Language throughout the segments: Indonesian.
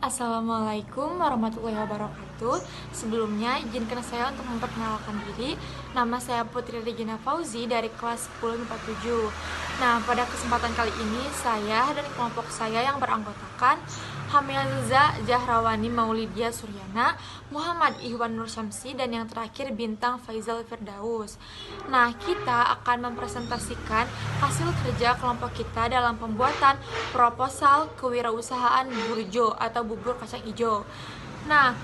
Assalamualaikum warahmatullahi wabarakatuh. Sebelumnya, izinkan saya untuk memperkenalkan diri. Nama saya Putri Regina Fauzi dari kelas 10 MIPA 7. Nah, pada kesempatan kali ini, saya dan kelompok saya yang beranggotakan Hamilza Jahrawani Maulidia Suryana, Muhammad Ihwan Nur Syamsi, dan yang terakhir Bintang Faizal Firdaus. Nah, kita akan mempresentasikan hasil kerja kelompok kita dalam pembuatan proposal kewirausahaan burjo atau bubur kacang hijau. Nah,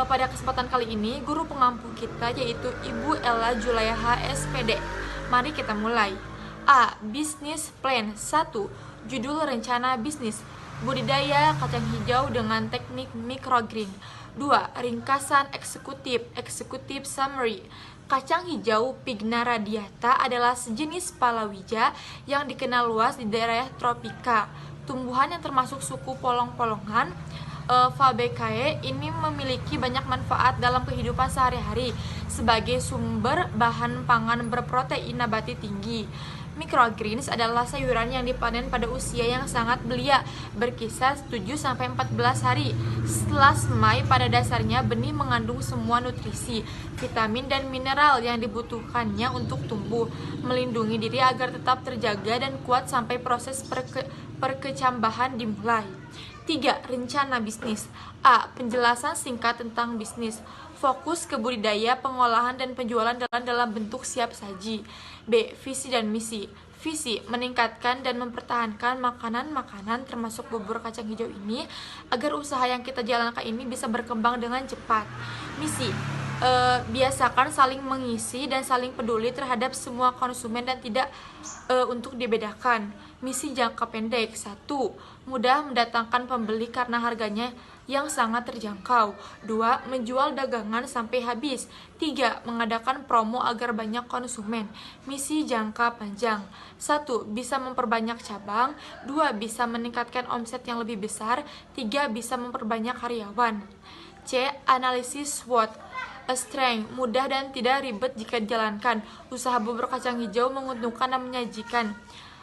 pada kesempatan kali ini guru pengampu kita yaitu Ibu Ella Julaiha SPD. Mari kita mulai. A. Business Plan 1. Judul rencana bisnis: budidaya kacang hijau dengan teknik microgreen. 2. Ringkasan eksekutif summary. Kacang hijau Pigna radiata adalah sejenis palawija yang dikenal luas di daerah tropika. Tumbuhan yang termasuk suku polong-polongan Fabaceae ini memiliki banyak manfaat dalam kehidupan sehari-hari sebagai sumber bahan pangan berprotein nabati tinggi. Microgreens adalah sayuran yang dipanen pada usia yang sangat belia, berkisar 7-14 hari. Setelah semai, pada dasarnya benih mengandung semua nutrisi, vitamin, dan mineral yang dibutuhkannya untuk tumbuh, melindungi diri agar tetap terjaga dan kuat sampai proses perkecambahan dimulai. 3. Rencana bisnis. A. Penjelasan singkat tentang bisnis. Fokus ke budidaya, pengolahan, dan penjualan dalam bentuk siap saji. B. Visi dan misi. Visi: meningkatkan dan mempertahankan makanan-makanan termasuk bubur kacang hijau ini agar usaha yang kita jalankan ini bisa berkembang dengan cepat. Misi: biasakan saling mengisi dan saling peduli terhadap semua konsumen dan tidak untuk dibedakan. Misi jangka pendek: 1. Mudah mendatangkan pembeli karena harganya yang sangat terjangkau. 2. Menjual dagangan sampai habis. 3. Mengadakan promo agar banyak konsumen. Misi jangka panjang: 1. Bisa memperbanyak cabang. 2. Bisa meningkatkan omset yang lebih besar. 3. Bisa memperbanyak karyawan. C. Analisis SWOT. Strength: mudah dan tidak ribet jika dijalankan. Usaha bubur kacang hijau menguntungkan dan menyajikan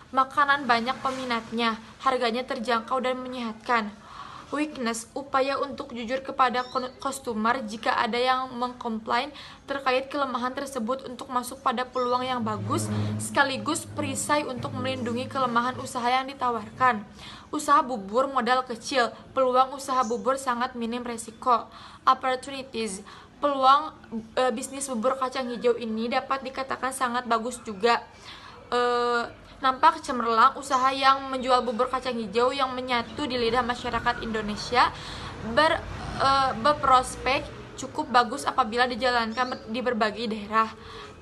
makanan banyak peminatnya, harganya terjangkau dan menyehatkan. Weakness: upaya untuk jujur kepada customer jika ada yang mengkomplain terkait kelemahan tersebut untuk masuk pada peluang yang bagus, sekaligus perisai untuk melindungi kelemahan usaha yang ditawarkan. Usaha bubur modal kecil, peluang usaha bubur sangat minim resiko. Opportunities: peluang bisnis bubur kacang hijau ini dapat dikatakan sangat bagus juga. Nampak cemerlang usaha yang menjual bubur kacang hijau yang menyatu di lidah masyarakat Indonesia berprospek cukup bagus apabila dijalankan di berbagai daerah.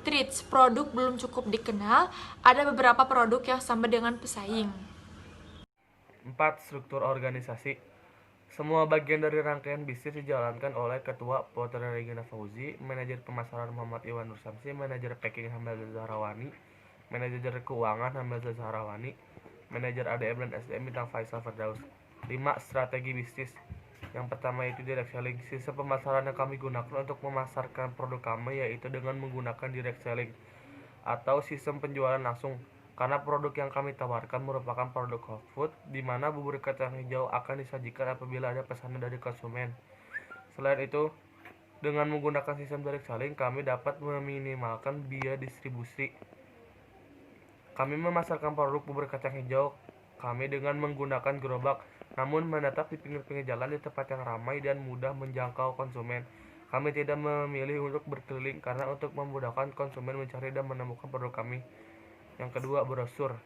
Treats: produk belum cukup dikenal, ada beberapa produk yang sama dengan pesaing. 4. Struktur organisasi. Semua bagian dari rangkaian bisnis dijalankan oleh Ketua Putri Regina Fauzi, Manajer Pemasaran Muhammad Ihwan Nur Syamsi, Manajer Packing Hamilza Jahrawani, Manajer Keuangan Hamilza Jahrawani, Manajer ADM dan SDM Bintang Faizal Firdaus. 5. Strategi bisnis. Yang pertama itu direct selling. Sistem pemasaran yang kami gunakan untuk memasarkan produk kami yaitu dengan menggunakan direct selling atau sistem penjualan langsung, karena produk yang kami tawarkan merupakan produk whole food, di mana bubur kacang hijau akan disajikan apabila ada pesanan dari konsumen. Selain itu, dengan menggunakan sistem direct selling, kami dapat meminimalkan biaya distribusi. Kami memasarkan produk bubur kacang hijau kami dengan menggunakan gerobak, namun menetap di pinggir-pinggir jalan di tempat yang ramai dan mudah menjangkau konsumen. Kami tidak memilih untuk berkeliling karena untuk memudahkan konsumen mencari dan menemukan produk kami. Yang kedua, brosur.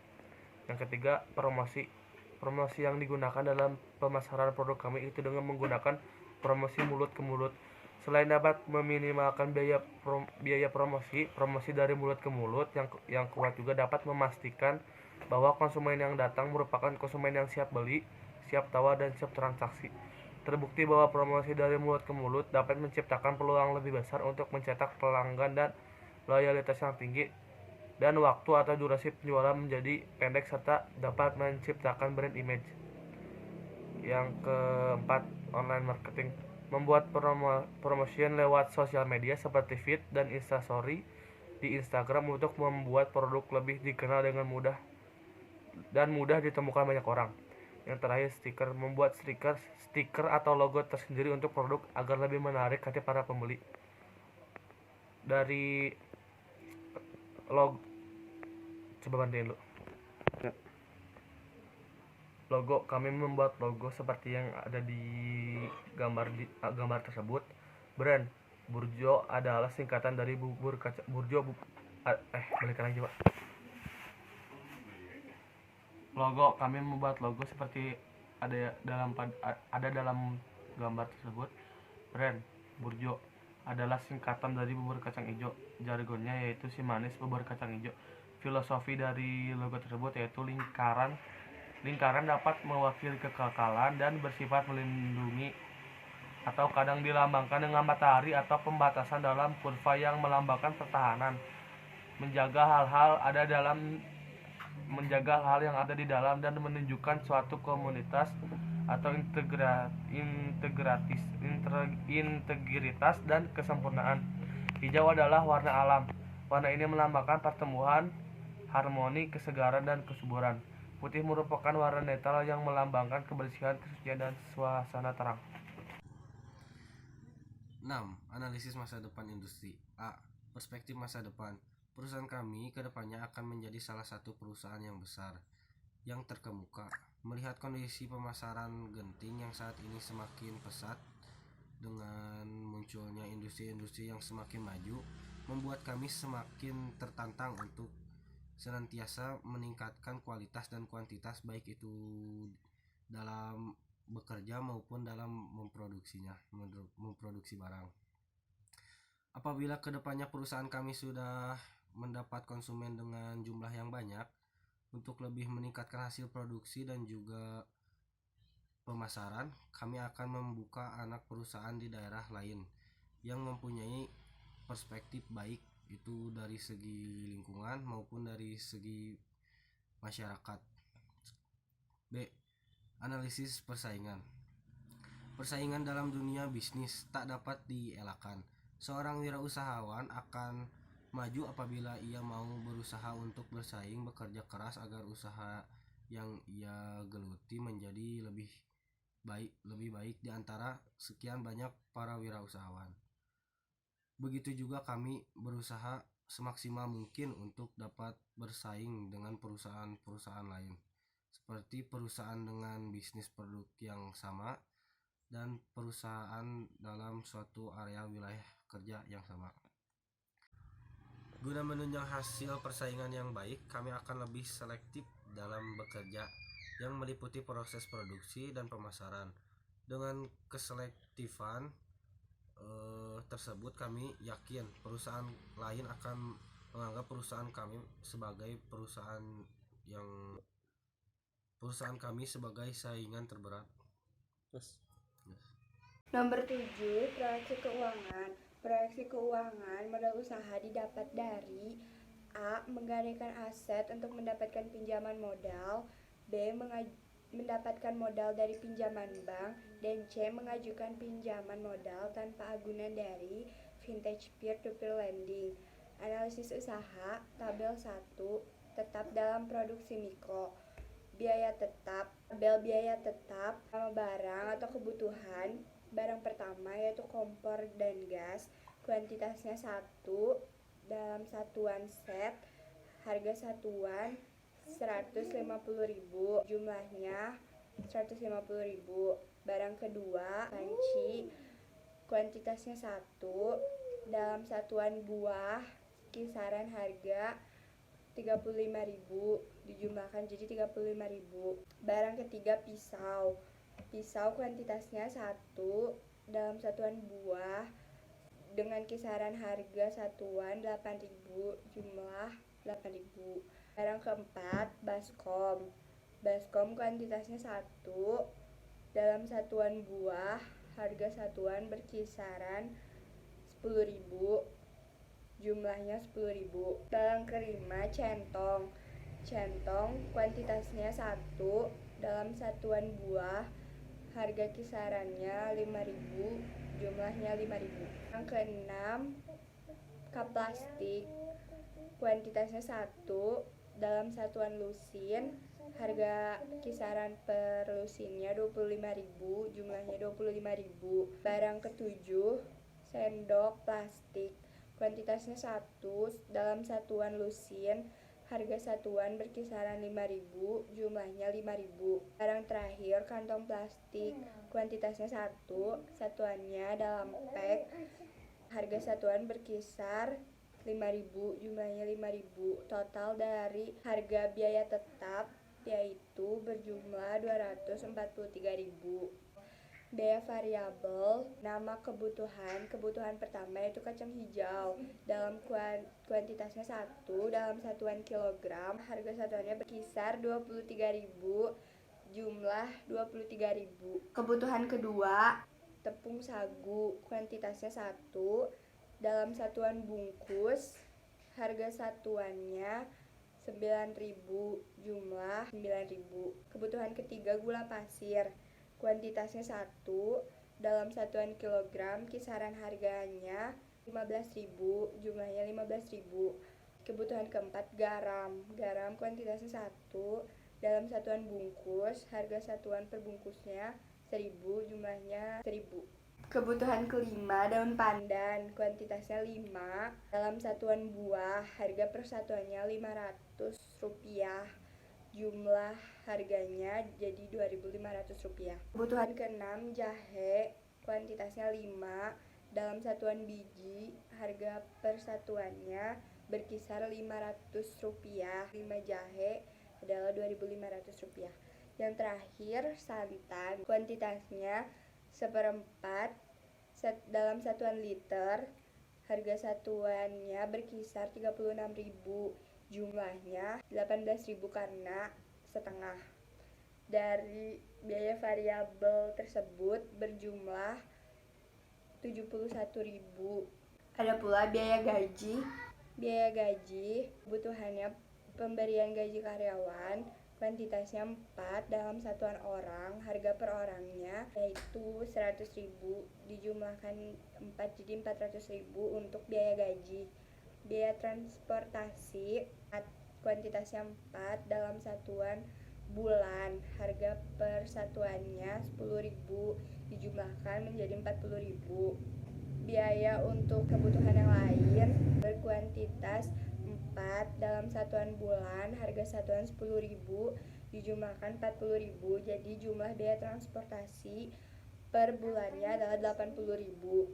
Yang ketiga, promosi. Promosi yang digunakan dalam pemasaran produk kami itu dengan menggunakan promosi mulut ke mulut. Selain dapat meminimalkan biaya promosi dari mulut ke mulut yang kuat juga dapat memastikan bahwa konsumen yang datang merupakan konsumen yang siap beli, siap tawar, dan siap transaksi. Terbukti bahwa promosi dari mulut ke mulut dapat menciptakan peluang lebih besar untuk mencetak pelanggan dan loyalitas yang tinggi, dan waktu atau durasi penjualan menjadi pendek serta dapat menciptakan brand image. Yang keempat, online marketing. Membuat promotion lewat sosial media seperti feed dan instastory di Instagram untuk membuat produk lebih dikenal dengan mudah ditemukan banyak orang. Yang terakhir stiker, membuat stiker atau logo tersendiri untuk produk agar lebih menarik hati para pembeli. Dari logo, coba bantuin dulu. Logo, kami membuat logo seperti yang ada di gambar tersebut. Brand Burjo adalah singkatan dari bubur kacang Burjo balikan lagi Pak. Logo, kami membuat logo seperti ada dalam gambar tersebut. Brand Burjo adalah singkatan dari bubur kacang hijau. Jargonnya yaitu si manis bubur kacang hijau. Filosofi dari logo tersebut yaitu lingkaran dapat mewakili kekekalan dan bersifat melindungi, atau kadang dilambangkan dengan matahari atau pembatasan dalam kurva yang melambangkan pertahanan, menjaga hal yang ada di dalam dan menunjukkan suatu komunitas atau integritas dan kesempurnaan. Hijau adalah warna alam. Warna ini melambangkan pertumbuhan, harmoni, kesegaran, dan kesuburan. Putih merupakan warna netral yang melambangkan kebersihan, kesucian, dan suasana terang. 6. Analisis masa depan industri. A. Perspektif masa depan. Perusahaan kami kedepannya akan menjadi salah satu perusahaan yang besar, yang terkemuka. Melihat kondisi pemasaran genting yang saat ini semakin pesat dengan munculnya industri-industri yang semakin maju, membuat kami semakin tertantang untuk senantiasa meningkatkan kualitas dan kuantitas, baik itu dalam bekerja maupun dalam memproduksi barang. Apabila kedepannya perusahaan kami sudah mendapat konsumen dengan jumlah yang banyak, untuk lebih meningkatkan hasil produksi dan juga pemasaran, kami akan membuka anak perusahaan di daerah lain yang mempunyai perspektif baik itu dari segi lingkungan maupun dari segi masyarakat. B. Analisis persaingan. Persaingan dalam dunia bisnis tak dapat dielakkan. Seorang wirausahawan akan maju apabila ia mau berusaha untuk bersaing, bekerja keras agar usaha yang ia geluti menjadi lebih baik di antara sekian banyak para wirausahawan. Begitu juga kami berusaha semaksimal mungkin untuk dapat bersaing dengan perusahaan-perusahaan lain, seperti perusahaan dengan bisnis produk yang sama dan perusahaan dalam suatu area wilayah kerja yang sama. Guna menunjang hasil persaingan yang baik, kami akan lebih selektif dalam bekerja, yang meliputi proses produksi dan pemasaran. Dengan keselektifan tersebut, kami yakin perusahaan lain akan menganggap perusahaan kami sebagai saingan terberat. Nomor 7. Proyeksi keuangan. Proyeksi keuangan modal usaha didapat dari A. Menggadaikan aset untuk mendapatkan pinjaman modal, B. Mendapatkan modal dari pinjaman bank, dan C. Mengajukan pinjaman modal tanpa agunan dari vintage peer-to-peer lending. Analisis usaha. Tabel 1. Tetap dalam produksi mikro. Biaya tetap. Tabel biaya tetap sama barang atau kebutuhan. Barang pertama yaitu kompor dan gas, kuantitasnya 1 dalam satuan set, harga satuan 150.000, jumlahnya 150.000. Barang kedua panci, kuantitasnya 1 dalam satuan buah, kisaran harga 35.000, dijumlahkan jadi 35.000. Barang ketiga pisau kuantitasnya 1 dalam satuan buah dengan kisaran harga satuan 8.000, jumlah 8.000. Barang keempat baskom kuantitasnya 1 dalam satuan buah, harga satuan berkisaran 10.000, jumlahnya 10.000. Barang kelima centong kuantitasnya 1 dalam satuan buah, harga kisarannya 5.000, jumlahnya 5.000. Yang keenam cup plastik, kuantitasnya 1 dalam satuan lusin, Harga kisaran per lusinnya 25.000, jumlahnya 25.000. Barang ketujuh, sendok plastik. Kuantitasnya 1 dalam satuan lusin. Harga satuan berkisaran 5.000, jumlahnya 5.000. Barang terakhir, kantong plastik. Kuantitasnya 1, satuannya dalam pack. Harga satuan berkisar 5.000, jumlahnya 5.000. Total dari harga biaya tetap yaitu berjumlah 243.000. Biaya variabel, nama kebutuhan pertama yaitu kacang hijau dalam kuantitasnya 1 dalam satuan kilogram. Harga satuannya berkisar 23.000, jumlah 23.000. Kebutuhan kedua, tepung sagu, kuantitasnya 1 dalam satuan bungkus. Harga satuannya 9.000, jumlah 9.000. Kebutuhan ketiga, gula pasir, kuantitasnya 1 dalam satuan kilogram, kisaran harganya 15.000, jumlahnya 15.000. Kebutuhan keempat, garam kuantitasnya 1 dalam satuan bungkus. Harga satuan per bungkusnya 1.000, jumlahnya 1.000. Kebutuhan kelima, daun pandan, kuantitasnya 5 dalam satuan buah. Harga per satuannya Rp500, jumlah harganya jadi Rp2.500. Kebutuhan keenam, jahe, kuantitasnya 5 dalam satuan biji. Harga per satuannya berkisar Rp500. 5 jahe adalah Rp2.500. Yang terakhir, santan, kuantitasnya 1/4 dalam satuan liter. Harga satuannya berkisar 36.000, jumlahnya 18.000 karena setengah. Dari biaya variabel tersebut berjumlah 71.000. Ada pula biaya gaji. Biaya gaji, kebutuhannya pemberian gaji karyawan, kuantitasnya 4 dalam satuan orang. Harga per orangnya yaitu 100.000, dijumlahkan 4 jadi 400.000 untuk biaya gaji. Biaya transportasi, kuantitasnya 4 dalam satuan bulan. Harga per satuannya 10.000, dijumlahkan menjadi 40.000. Biaya untuk kebutuhan yang lain berkuantitas 4 dalam satuan bulan. Harga satuan 10.000, dijumlahkan 40.000, jadi jumlah biaya transportasi per bulannya adalah 80.000.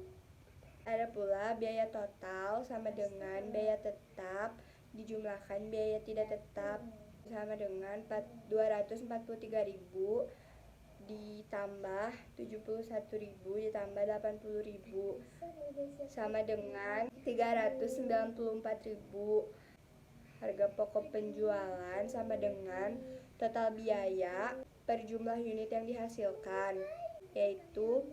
Ada pula biaya total sama dengan biaya tetap dijumlahkan biaya tidak tetap sama dengan 243.000 ditambah 71.000 ditambah 80.000 sama dengan 394.000. Harga pokok penjualan sama dengan total biaya per jumlah unit yang dihasilkan, yaitu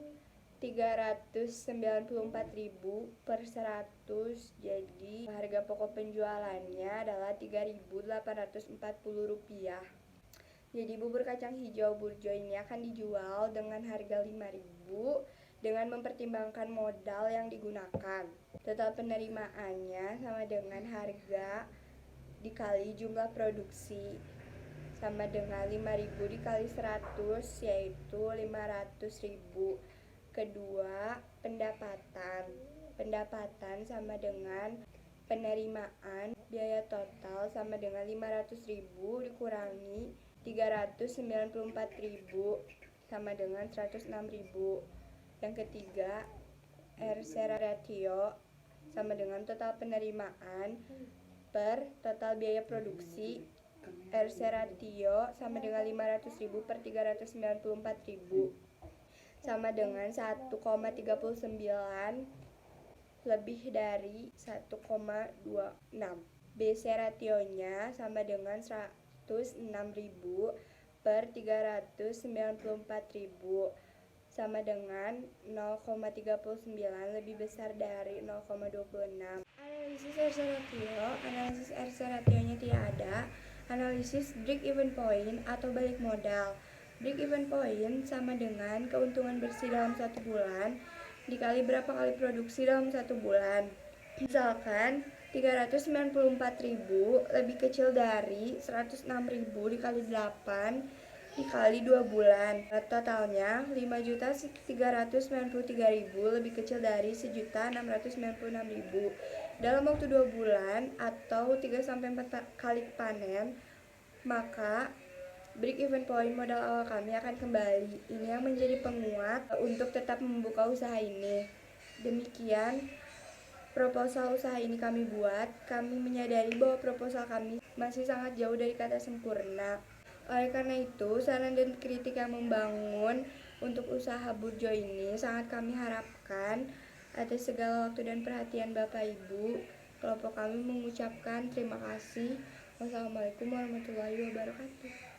394.000 per 100. Jadi harga pokok penjualannya adalah Rp3.840. Jadi bubur kacang hijau burjo ini akan dijual dengan harga 5.000 dengan mempertimbangkan modal yang digunakan. Total penerimaannya sama dengan harga dikali jumlah produksi sama dengan 5.000 dikali 100 yaitu 500.000. Kedua, pendapatan sama dengan penerimaan. Biaya total sama dengan 500.000 dikurangi 394.000 sama dengan 106.000. Yang ketiga, RC ratio sama dengan total penerimaan per total biaya produksi. RC ratio sama dengan 500.000 per 394.000 sama dengan 1,39 lebih dari 1,26. BC rationya sama dengan 106.000 per 394.000 sama dengan 0,39 lebih besar dari 0,26. Analisis RC rationya tidak ada. Analisis break even point atau balik modal. Break even point sama dengan keuntungan bersih dalam 1 bulan dikali berapa kali produksi dalam 1 bulan. Misalkan 394.000 lebih kecil dari 106.000 dikali 8 dikali 2 bulan. Totalnya 5.393.000 lebih kecil dari 1.696.000. Dalam waktu 2 bulan atau 3-4 kali panen, maka break even point modal awal kami akan kembali. Ini yang menjadi penguat untuk tetap membuka usaha ini. Demikian proposal usaha ini kami buat. Kami menyadari bahwa proposal kami masih sangat jauh dari kata sempurna. Oleh karena itu, saran dan kritik yang membangun untuk usaha Burjo ini sangat kami harapkan. Atas segala waktu dan perhatian Bapak Ibu, kelompok kami mengucapkan terima kasih. Wassalamualaikum warahmatullahi wabarakatuh.